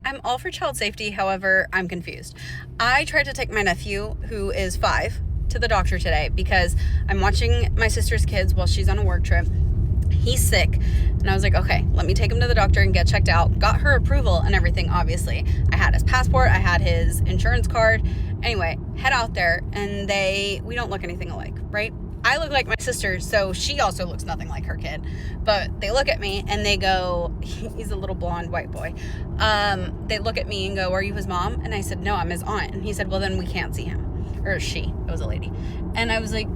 I'm all for child safety, however, I'm confused. I tried to take my nephew, who is 5, to the doctor today because I'm watching my sister's kids while she's on a work trip. He's sick, and I was like, okay, let me take him to the doctor and get checked out. Got her approval and everything, obviously. I had his passport, I had his insurance card. Anyway, head out there, and we don't look anything alike, right? I look like my sister, so she also looks nothing like her kid. But they look at me and they go, he's a little blonde white boy. They look at me and go, are you his mom? And I said, no, I'm his aunt. And he said, well, then we can't see him. Or she, it was a lady. And I was like,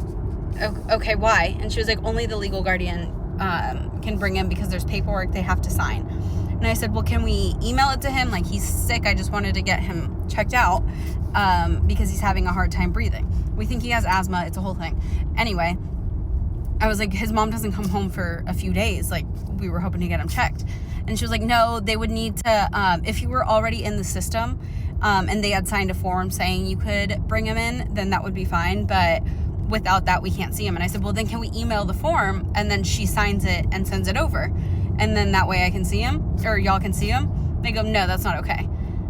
okay, why? And she was like, only the legal guardian can bring him because there's paperwork they have to sign. And I said, well, can we email it to him? Like, he's sick. I just wanted to get him checked out because he's having a hard time breathing. We think he has asthma. It's a whole thing. Anyway, I was like, his mom doesn't come home for a few days. Like, we were hoping to get him checked. And she was like, no, they would need to, if you were already in the system and they had signed a form saying you could bring him in, then that would be fine. But without that, we can't see him. And I said, well, then can we email the form? And then she signs it and sends it over. And then that way I can see him, or y'all can see him. They go, no, that's not okay.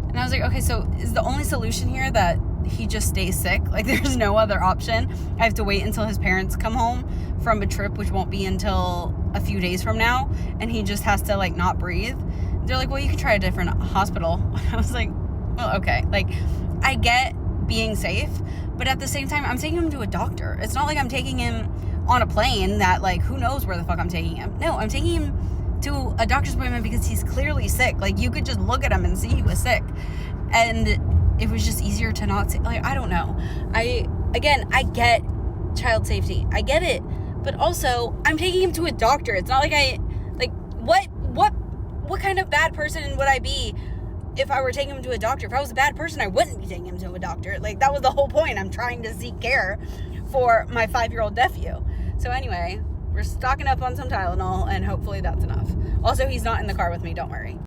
And I was like, okay, so is the only solution here that he just stays sick? Like, there's no other option. I have to wait until his parents come home from a trip, which won't be until a few days from now, and he just has to, like, not breathe. They're like, well, you could try a different hospital. I was like, well, okay. Like, I get being safe, but at the same time, I'm taking him to a doctor. It's not like I'm taking him on a plane that, like, who knows where the fuck I'm taking him. No, I'm taking him to a doctor's appointment because he's clearly sick. Like, you could just look at him and see he was sick. And it was just easier to not say, like, I don't know. I get child safety. I get it. But also, I'm taking him to a doctor. It's not like what kind of bad person would I be if I were taking him to a doctor? If I was a bad person, I wouldn't be taking him to a doctor. Like, that was the whole point. I'm trying to seek care for my 5-year-old nephew. So anyway, we're stocking up on some Tylenol, and hopefully that's enough. Also, he's not in the car with me, don't worry.